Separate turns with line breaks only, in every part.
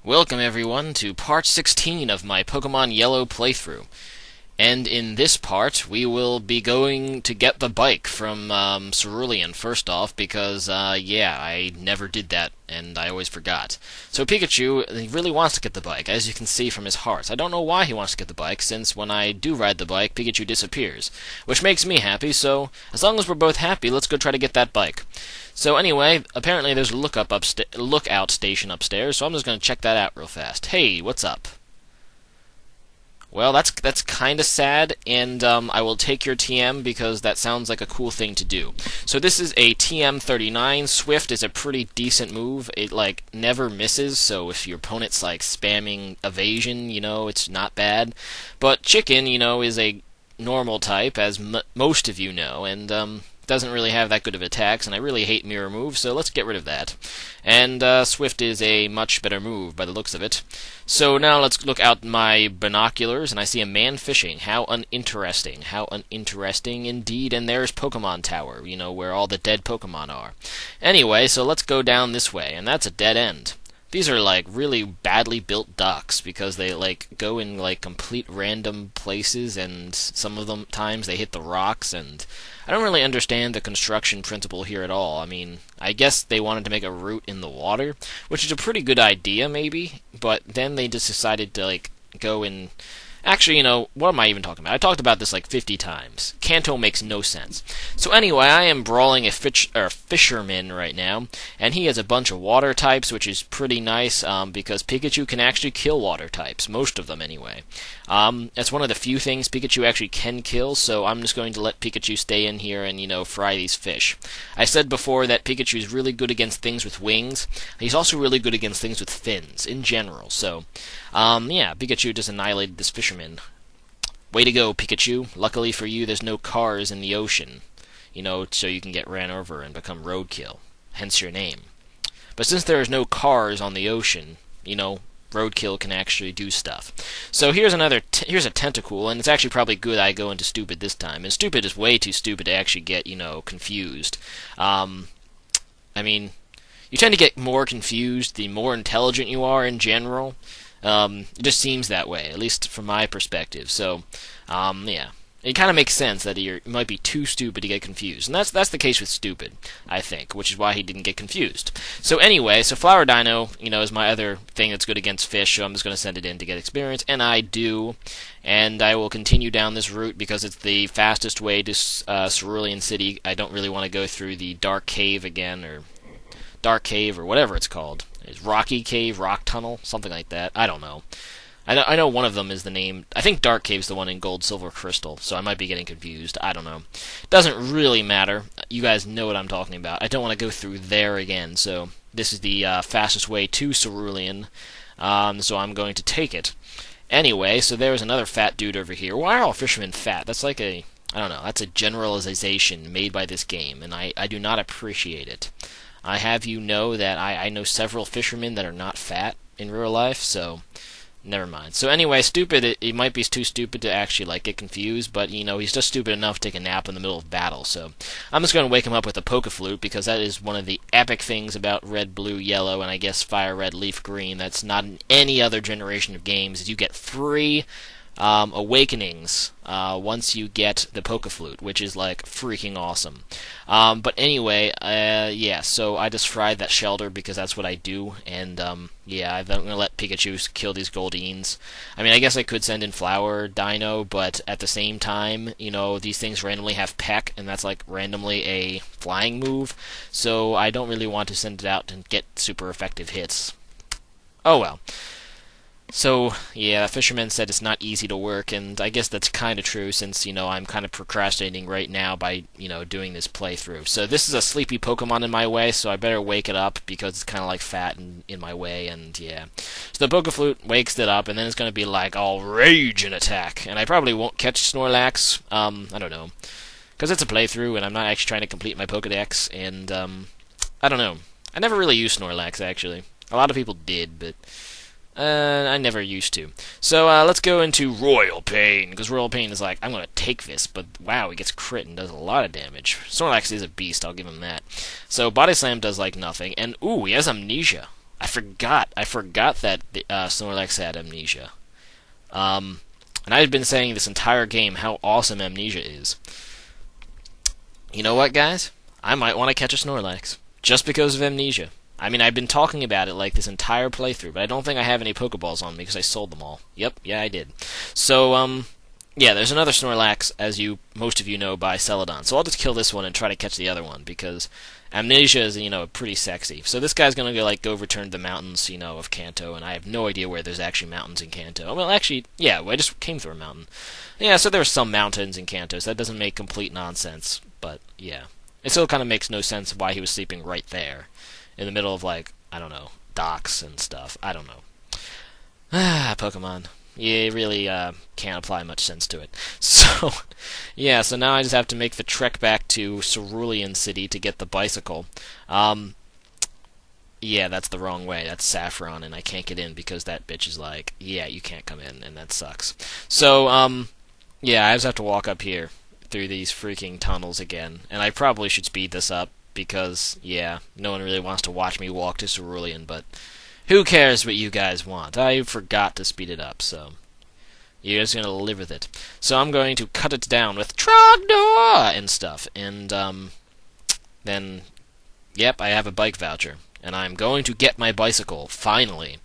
Welcome everyone to part 16 of my Pokemon Yellow playthrough. And in this part, we will be going to get the bike from Cerulean first off, because, yeah, I never did that, and I always forgot. So Pikachu, he really wants to get the bike, as you can see from his hearts. I don't know why he wants to get the bike, since when I do ride the bike, Pikachu disappears. Which makes me happy, so as long as we're both happy, let's go try to get that bike. So anyway, apparently there's a lookout station upstairs, so I'm just going to check that out real fast. Hey, what's up? Well, that's kind of sad, and I will take your TM because that sounds like a cool thing to do. So this is a TM39. Swift is a pretty decent move. It, like, never misses, so if your opponent's, like, spamming evasion, you know, it's not bad. But Chicken, you know, is a normal type, as most of you know, and doesn't really have that good of attacks, and I really hate mirror moves, so let's get rid of that. And Swift is a much better move by the looks of it. So now let's look out my binoculars, and I see a man fishing. How uninteresting. How uninteresting indeed. And there's Pokemon Tower, you know, where all the dead Pokemon are. Anyway, so let's go down this way, and that's a dead end. These are, like, really badly built docks, because they, like, go in, like, complete random places, and some of them times they hit the rocks, and I don't really understand the construction principle here at all. I mean, I guess they wanted to make a route in the water, which is a pretty good idea, maybe, but then they just decided to, like, go in... Actually, you know, what am I even talking about? I talked about this like 50 times. Kanto makes no sense. So anyway, I am brawling a fisherman right now, and he has a bunch of water types, which is pretty nice, because Pikachu can actually kill water types, most of them anyway. That's one of the few things Pikachu actually can kill, so I'm just going to let Pikachu stay in here and, you know, fry these fish. I said before that Pikachu is really good against things with wings. He's also really good against things with fins, in general, so... yeah, Pikachu just annihilated this fisherman. Way to go, Pikachu. Luckily for you, there's no cars in the ocean, you know, so you can get ran over and become roadkill. Hence your name. But since there is no cars on the ocean, you know, roadkill can actually do stuff. So here's here's a Tentacle, and it's actually probably good I go into stupid this time. And stupid is way too stupid to actually get, you know, confused. I mean, you tend to get more confused the more intelligent you are in general. It just seems that way, at least from my perspective. So, yeah. It kind of makes sense that you might be too stupid to get confused. And that's the case with stupid, I think, which is why he didn't get confused. So anyway, so Flower Dino, you know, is my other thing that's good against fish, so I'm just going to send it in to get experience, and I do. And I will continue down this route because it's the fastest way to Cerulean City. I don't really want to go through the Dark Cave again, or Dark Cave, or whatever it's called. Is Rocky Cave, Rock Tunnel, something like that. I don't know. I know one of them is the name. I think Dark Cave's the one in Gold, Silver, Crystal, so I might be getting confused. I don't know. Doesn't really matter. You guys know what I'm talking about. I don't want to go through there again, so this is the fastest way to Cerulean, so I'm going to take it. Anyway, so there's another fat dude over here. Why are all fishermen fat? That's like a... I don't know. That's a generalization made by this game, and I do not appreciate it. I have you know that I know several fishermen that are not fat in real life, so never mind. So anyway, stupid, he might be too stupid to actually like get confused, but you know, he's just stupid enough to take a nap in the middle of battle, so I'm just going to wake him up with a PokeFlute, because that is one of the epic things about Red, Blue, Yellow, and I guess Fire, Red, Leaf, Green. That's not in any other generation of games, is you get 3 awakenings once you get the PokeFlute, which is like freaking awesome. But anyway, yeah, so I just fried that Shelter because that's what I do, and yeah, I'm going to let Pikachu kill these Goldines. I mean, I guess I could send in Flower Dino, but at the same time, you know, these things randomly have Peck, and that's like randomly a flying move, so I don't really want to send it out and get super effective hits. Oh well. So, yeah, Fisherman said it's not easy to work, and I guess that's kind of true since, you know, I'm kind of procrastinating right now by, you know, doing this playthrough. So this is a sleepy Pokemon in my way, so I better wake it up because it's kind of like fat and in my way, and yeah. So the PokeFlute wakes it up, and then it's going to be like, all rage and attack. And I probably won't catch Snorlax, I don't know, because it's a playthrough, and I'm not actually trying to complete my Pokedex, and, I don't know. I never really used Snorlax, actually. A lot of people did, but... I never used to. So, let's go into Royal Pain, because Royal Pain is like, I'm going to take this, but wow, he gets crit and does a lot of damage. Snorlax is a beast, I'll give him that. So, Body Slam does, like, nothing, and ooh, he has Amnesia. I forgot that Snorlax had amnesia. And I've been saying this entire game how awesome amnesia is. You know what, guys? I might want to catch a Snorlax just because of amnesia. I mean, I've been talking about it like this entire playthrough, but I don't think I have any Pokeballs on me because I sold them all. Yep, yeah, I did. So, yeah, there's another Snorlax, as most of you know, by Celadon. So I'll just kill this one and try to catch the other one because amnesia is, pretty sexy. So this guy's gonna go return to the mountains, of Kanto, and I have no idea where there's actually mountains in Kanto. Well, actually, yeah, I just came through a mountain. Yeah, so there are some mountains in Kanto, so that doesn't make complete nonsense. But yeah, it still kind of makes no sense why he was sleeping right there, in the middle of I don't know, docks and stuff. I don't know. Ah, Pokemon. You really can't apply much sense to it. So, yeah, so now I just have to make the trek back to Cerulean City to get the bicycle. Yeah, that's the wrong way. That's Saffron, and I can't get in because that bitch is like, yeah, you can't come in, and that sucks. So, yeah, I just have to walk up here through these freaking tunnels again, and I probably should speed this up because, yeah, no one really wants to watch me walk to Cerulean, but who cares what you guys want? I forgot to speed it up, so you're just gonna live with it. So I'm going to cut it down with Trogdor and stuff, and then, yep, I have a bike voucher, and I'm going to get my bicycle, finally.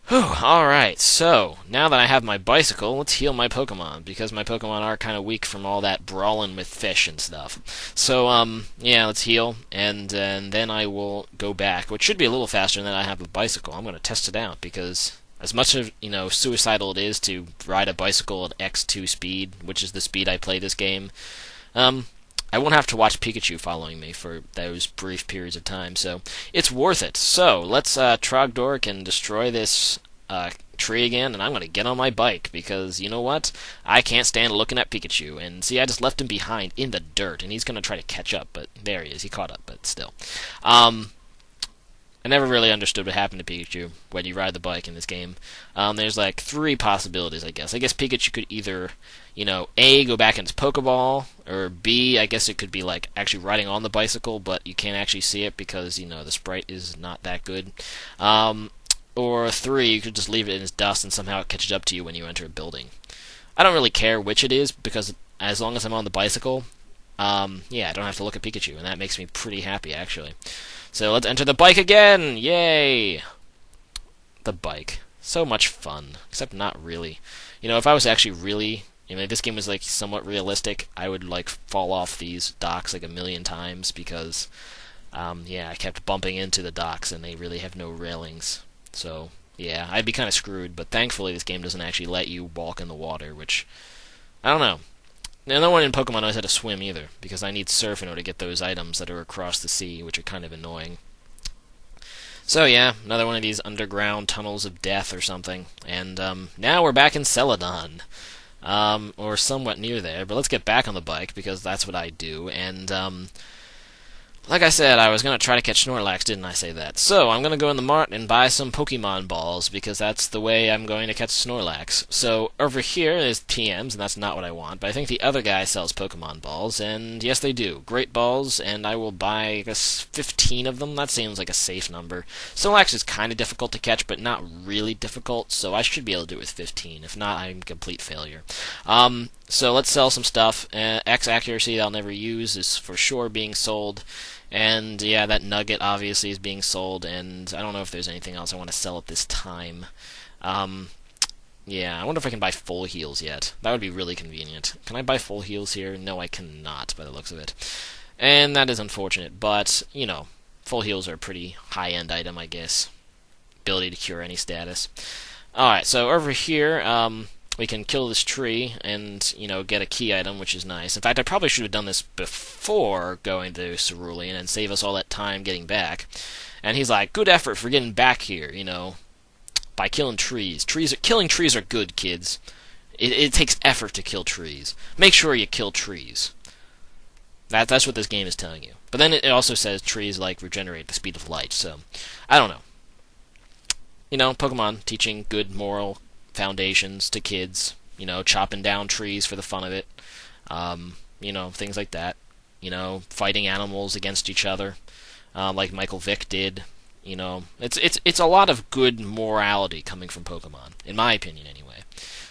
Whew, alright, so, now that I have my bicycle, let's heal my Pokemon, because my Pokemon are kind of weak from all that brawling with fish and stuff. So, yeah, let's heal, and then I will go back, which should be a little faster than I have a bicycle. I'm going to test it out, because as much of, suicidal it is to ride a bicycle at X2 speed, which is the speed I play this game, I won't have to watch Pikachu following me for those brief periods of time, so it's worth it. So, let's Trogdor and destroy this tree again, and I'm going to get on my bike, because, you know what? I can't stand looking at Pikachu, and see, I just left him behind in the dirt, and he's going to try to catch up, but there he is, he caught up, but still. I never really understood what happened to Pikachu when you ride the bike in this game. There's like 3 possibilities, I guess. I guess Pikachu could either, A, go back in its Pokeball, or B, I guess it could be like actually riding on the bicycle, but you can't actually see it because, the sprite is not that good. Or 3, you could just leave it in its dust and somehow it catches up to you when you enter a building. I don't really care which it is, because as long as I'm on the bicycle, yeah, I don't have to look at Pikachu, and that makes me pretty happy, actually. So let's enter the bike again! Yay! The bike. So much fun. Except not really. If I was actually really... if this game was, somewhat realistic, I would, fall off these docks, a million times, because, yeah, I kept bumping into the docks, and they really have no railings. So, yeah, I'd be kind of screwed, but thankfully this game doesn't actually let you walk in the water, which... I don't know. Now, no one in Pokemon knows how to swim either, because I need surf in order to get those items that are across the sea, which are kind of annoying. So yeah, another one of these underground tunnels of death or something. And now we're back in Celadon. Or somewhat near there, but let's get back on the bike, because that's what I do. And like I said, I was going to try to catch Snorlax, didn't I say that? So, I'm going to go in the mart and buy some Pokemon balls, because that's the way I'm going to catch Snorlax. So, over here is TMs, and that's not what I want, but I think the other guy sells Pokemon balls, and yes, they do. Great balls, and I will buy, I guess, 15 of them. That seems like a safe number. Snorlax is kind of difficult to catch, but not really difficult, so I should be able to do it with 15. If not, I'm a complete failure. So let's sell some stuff. X accuracy I'll never use is for sure being sold. And yeah, that nugget obviously is being sold, and I don't know if there's anything else I want to sell at this time. Yeah, I wonder if I can buy full heals yet. That would be really convenient. Can I buy full heals here? No, I cannot, by the looks of it. And that is unfortunate, but, full heals are a pretty high-end item, I guess. Ability to cure any status. Alright, so over here, we can kill this tree and, get a key item, which is nice. In fact, I probably should have done this before going to Cerulean and save us all that time getting back. And he's like, good effort for getting back here, by killing trees. Killing trees are good, kids. It takes effort to kill trees. Make sure you kill trees. That's what this game is telling you. But then it also says trees, regenerate the speed of light, so I don't know. Pokemon teaching good moral foundations to kids, chopping down trees for the fun of it, things like that, fighting animals against each other, like Michael Vick did, You know, it's a lot of good morality coming from Pokemon, in my opinion, anyway.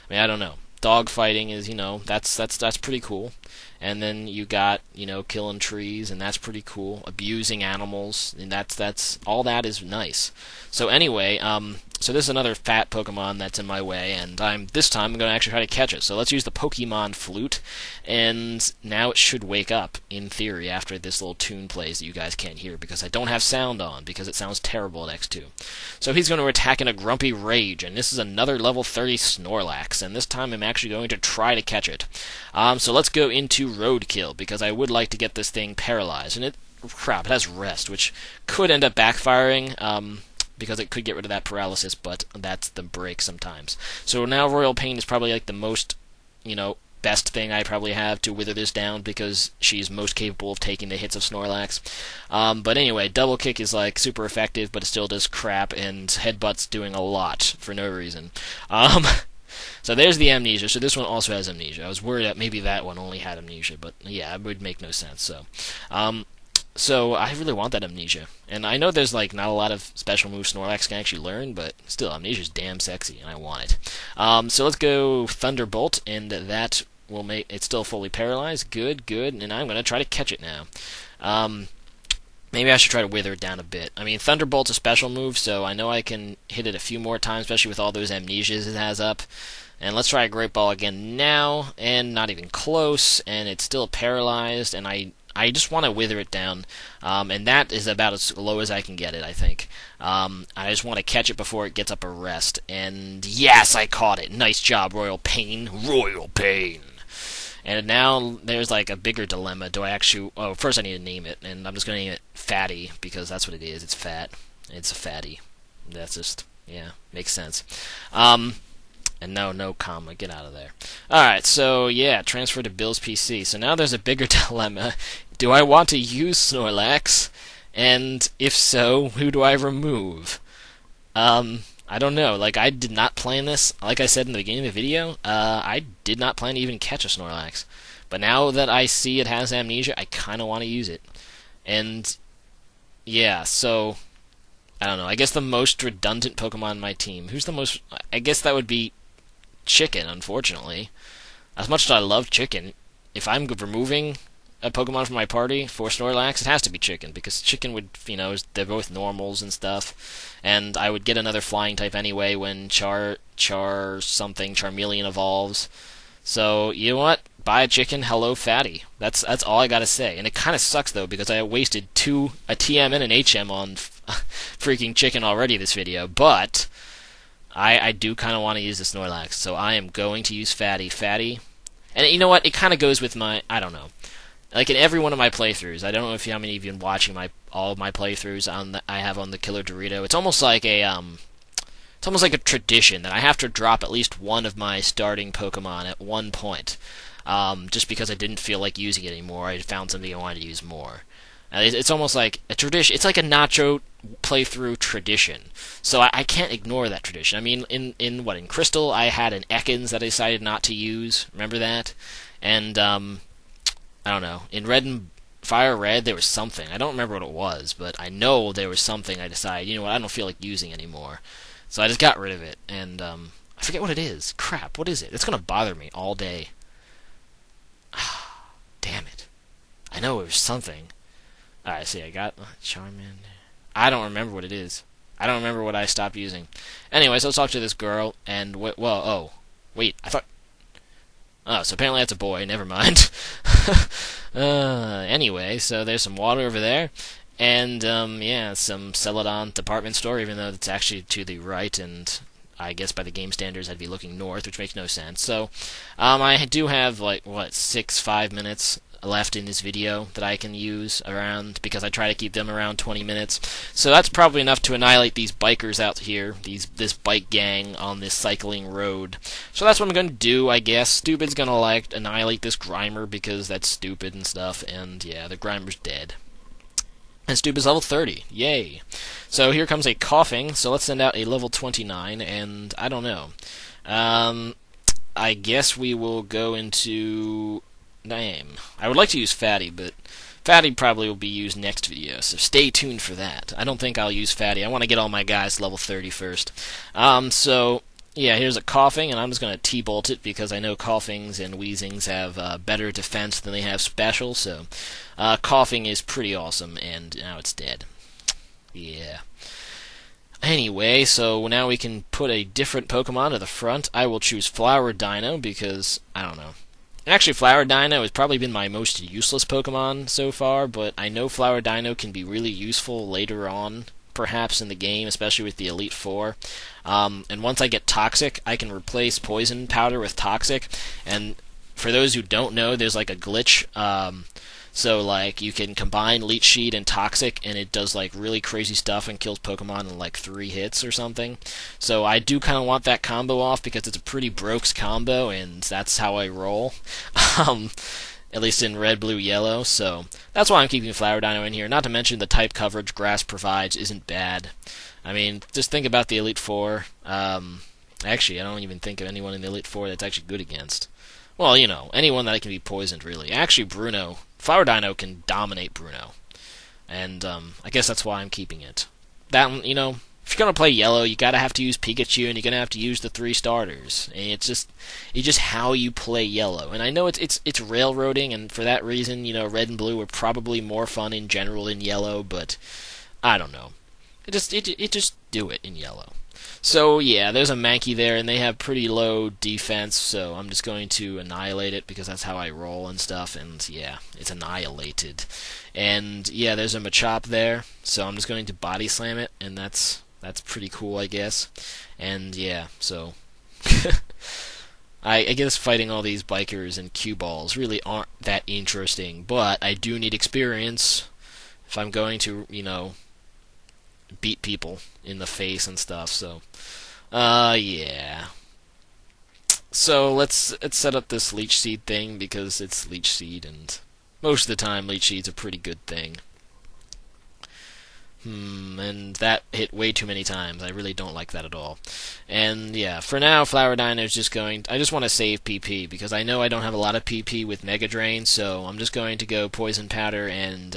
I mean, I don't know. Dog fighting is, you know, that's pretty cool. And then you got, you know, killing trees, and that's pretty cool. Abusing animals, and that's all that is nice. So anyway, so this is another fat Pokemon that's in my way, and this time I'm going to actually try to catch it. So let's use the PokeFlute, and now it should wake up, in theory, after this little tune plays that you guys can't hear, because I don't have sound on, because it sounds terrible at X2. So he's going to attack in a Grumpy Rage, and this is another level 30 Snorlax, and this time I'm actually going to try to catch it. So let's go into Roadkill, because I would like to get this thing paralyzed, and it has Rest, which could end up backfiring, because it could get rid of that paralysis, but that's the break sometimes. So now Royal Pain is probably like the most, you know, best thing I probably have to wither this down, because she's most capable of taking the hits of Snorlax. But anyway, Double Kick is like super effective, but it still does crap, and Headbutt's doing a lot for no reason. So there's the Amnesia. So this one also has Amnesia. I was worried that maybe that one only had Amnesia, but yeah, it would make no sense. So I really want that Amnesia. And I know there's like not a lot of special moves Snorlax can actually learn, but still, Amnesia's damn sexy, and I want it. So let's go Thunderbolt, and that will make it still fully paralyzed. Good, and I'm going to try to catch it now. Maybe I should try to wither it down a bit. I mean, Thunderbolt's a special move, so I know I can hit it a few more times, especially with all those Amnesias it has up. And let's try a Great Ball again now, and not even close, and it's still paralyzed, and I just want to wither it down, and that is about as low as I can get it, I think. I just want to catch it before it gets up a rest, and yes, I caught it. Nice job, Royal Pain. Royal Pain. And now there's like a bigger dilemma. Do I actually... Oh, first I need to name it, and I'm just going to name it Fatty, because that's what it is. It's fat. It's a fatty. That's just... Yeah, makes sense. And no comma. Get out of there. Alright, so yeah, transfer to Bill's PC. So now there's a bigger dilemma. Do I want to use Snorlax? And if so, who do I remove? I don't know. Like, I did not plan this. Like I said in the beginning of the video, I did not plan to even catch a Snorlax. But now that I see it has Amnesia, I kind of want to use it. And, yeah, so... I don't know. I guess the most redundant Pokemon on my team. Who's the most... I guess that would be Chicken, unfortunately. As much as I love Chicken, if I'm removing a Pokemon from my party for Snorlax, it has to be Chicken, because Chicken would, you know, they're both normals and stuff, and I would get another flying type anyway when Charmeleon evolves. So, you know what? Buy a Chicken, hello Fatty. That's all I gotta say. And it kinda sucks, though, because I wasted a TM and an HM on freaking Chicken already this video, but I do kinda want to use the Snorlax, so I am going to use Fatty. And you know what? It kinda goes with my... I don't know. Like in every one of my playthroughs, I don't know how many of you have been watching all of my playthroughs I have on the Killer Dorito. It's almost like a tradition that I have to drop at least one of my starting Pokemon at one point, just because I didn't feel like using it anymore. I found something I wanted to use more. It's almost like a tradition. It's like a Nacho playthrough tradition. So I can't ignore that tradition. I mean, in Crystal, I had an Ekans that I decided not to use. Remember that? And I don't know. In Red and Fire Red, there was something. I don't remember what it was, but I know there was something I decided, you know what, I don't feel like using anymore. So I just got rid of it, and I forget what it is. Crap, what is it? It's going to bother me all day. Damn it. I know it was something. Alright, see, I got Charmander. I don't remember what it is. I don't remember what I stopped using. Anyways, let's talk to this girl, and wait, I thought... Oh, so apparently that's a boy, never mind. Anyway, so there's some water over there, and, yeah, some Celadon department store, even though it's actually to the right, and I guess by the game standards I'd be looking north, which makes no sense. So, I do have, like, 5 minutes left in this video that I can use around, because I try to keep them around 20 minutes. So that's probably enough to annihilate these bikers out here, this bike gang on this cycling road. So that's what I'm going to do, I guess. Stupid's going to, like, annihilate this Grimer, because that's stupid and stuff, and yeah, the Grimer's dead. And Stupid's level 30. Yay. So here comes a Coughing, so let's send out a level 29, and I don't know. I guess we will go into... Name. I would like to use Fatty, but Fatty probably will be used next video, so stay tuned for that. I don't think I'll use Fatty. I want to get all my guys to level 30 first. So yeah, here's a Coughing, and I'm just going to T-bolt it because I know Coughings and Wheezings have better defense than they have special, so Coughing is pretty awesome, and now it's dead. Yeah. Anyway, so now we can put a different Pokemon to the front. I will choose Flower Dino because, I don't know. Actually, Flower Dino has probably been my most useless Pokemon so far, but I know Flower Dino can be really useful later on, perhaps in the game, especially with the Elite Four. And once I get Toxic, I can replace Poison Powder with Toxic, and for those who don't know, there's like a glitch. So, like, you can combine Leech Seed and Toxic, and it does, like, really crazy stuff and kills Pokemon in, like, 3 hits or something. So I do kind of want that combo off because it's a pretty brokes combo, and that's how I roll. At least in red, blue, yellow. So that's why I'm keeping Flower Dino in here. Not to mention the type coverage Grass provides isn't bad. I mean, just think about the Elite Four. Actually, I don't even think of anyone in the Elite Four that's actually good against. Well, you know, anyone that can be poisoned, really. Actually, Bruno. Flower Dino can dominate Bruno. And, I guess that's why I'm keeping it. That, you know, if you're going to play yellow, you gotta have to use Pikachu, and you're going to have to use the 3 starters. And it's just how you play yellow. And I know it's railroading, and for that reason, you know, red and blue are probably more fun in general in yellow, but I don't know. It just do it in yellow. So, yeah, there's a Mankey there, and they have pretty low defense, so I'm just going to annihilate it, because that's how I roll and stuff, and, yeah, it's annihilated. And, yeah, there's a Machop there, so I'm just going to Body Slam it, and that's pretty cool, I guess. And, yeah, so I guess fighting all these bikers and cue balls really aren't that interesting, but I do need experience if I'm going to, you know, beat people in the face and stuff, so yeah. So let's set up this Leech Seed thing because it's Leech Seed, and most of the time Leech Seed's a pretty good thing. And that hit way too many times. I really don't like that at all. And yeah, for now, Flower Dino's just going... I just want to save PP, because I know I don't have a lot of PP with Mega Drain, so I'm just going to go Poison Powder and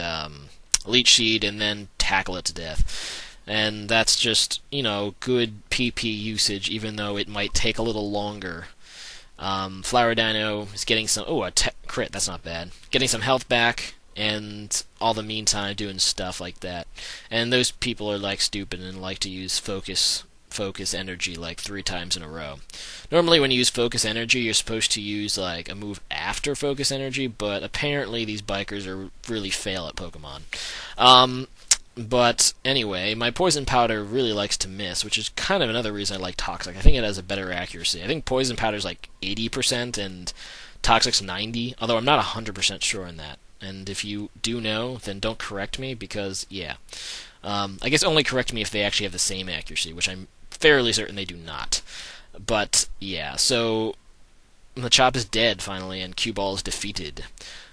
Leech Seed, and then tackle it to death. And that's just, you know, good PP usage, even though it might take a little longer. Flower Dino is getting some... Oh, a crit, that's not bad. Getting some health back, and all the meantime doing stuff like that. And those people are, like, stupid and like to use focus energy, like, 3 times in a row. Normally when you use focus energy, you're supposed to use, like, a move after focus energy, but apparently these bikers are really fail at Pokemon. But anyway, my Poison Powder really likes to miss, which is kind of another reason I like Toxic. I think it has a better accuracy. I think Poison Powder's like 80% and Toxic's 90%, although I'm not 100% sure on that. And if you do know, then don't correct me, because, yeah. I guess only correct me if they actually have the same accuracy, which I'm fairly certain they do not. But, yeah, so Machop is dead, finally, and Cue Ball is defeated.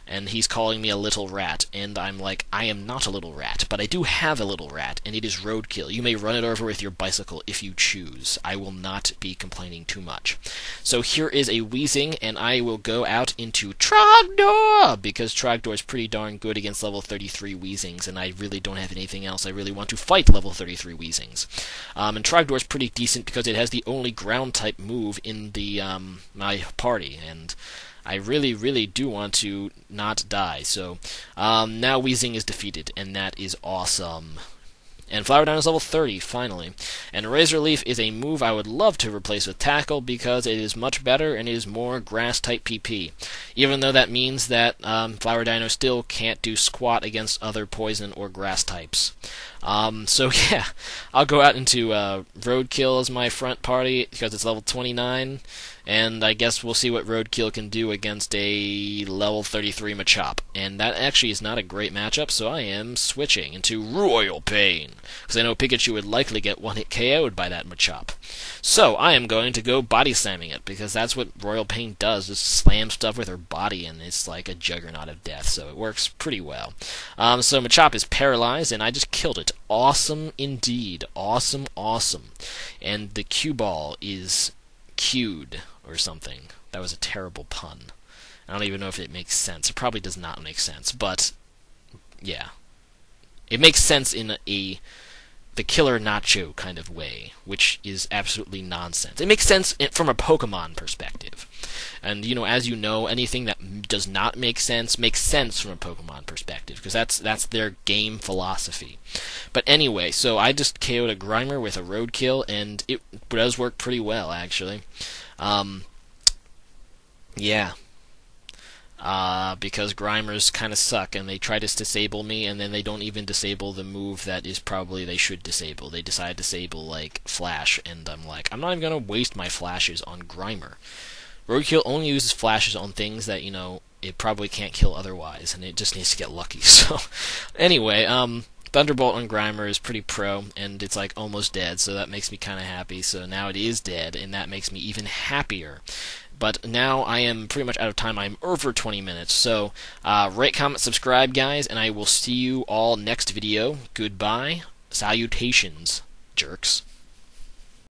And he's calling me a little rat, and I'm like, I am not a little rat, but I do have a little rat, and it is roadkill. You may run it over with your bicycle if you choose. I will not be complaining too much. So here is a Weezing, and I will go out into Trogdor, because Trogdor is pretty darn good against level 33 Weezings, and I really don't have anything else. I really want to fight level 33 Weezings. And Trogdor is pretty decent because it has the only ground-type move in the my party, and I really, really do want to not die. So now Weezing is defeated, and that is awesome. And Flower Dino is level 30, finally. And Razor Leaf is a move I would love to replace with Tackle because it is much better and it is more Grass-type PP. Even though that means that Flower Dino still can't do squat against other Poison or Grass types. So yeah, I'll go out into Roadkill as my front party because it's level 29. And I guess we'll see what Roadkill can do against a level 33 Machop. And that actually is not a great matchup, so I am switching into Royal Pain. Because I know Pikachu would likely get one-hit KO'd by that Machop. So I am going to go body slamming it, because that's what Royal Pain does, just slam stuff with her body, and it's like a juggernaut of death, so it works pretty well. So Machop is paralyzed, and I just killed it. Awesome indeed. Awesome, awesome. And the cue ball is cued or something. That was a terrible pun. I don't even know if it makes sense. It probably does not make sense, but yeah. It makes sense in a TheKillerNacho kind of way, which is absolutely nonsense. It makes sense from a Pokemon perspective. And, as you know, anything that does not make sense makes sense from a Pokemon perspective, because that's their game philosophy. But anyway, so I just KO'd a Grimer with a Roadkill, and it does work pretty well, actually. Yeah. Because Grimers kind of suck, and they try to disable me, and then they don't even disable the move that is probably they should disable. They decide to disable, like, Flash, and I'm like, I'm not even going to waste my flashes on Grimer. Roadkill only uses flashes on things that, it probably can't kill otherwise, and it just needs to get lucky. So, anyway, Thunderbolt on Grimer is pretty pro, and it's, like, almost dead, so that makes me kind of happy. So now it is dead, and that makes me even happier. But now I am pretty much out of time. I'm over 20 minutes. So rate, comment, subscribe, guys, and I will see you all next video. Goodbye. Salutations, jerks.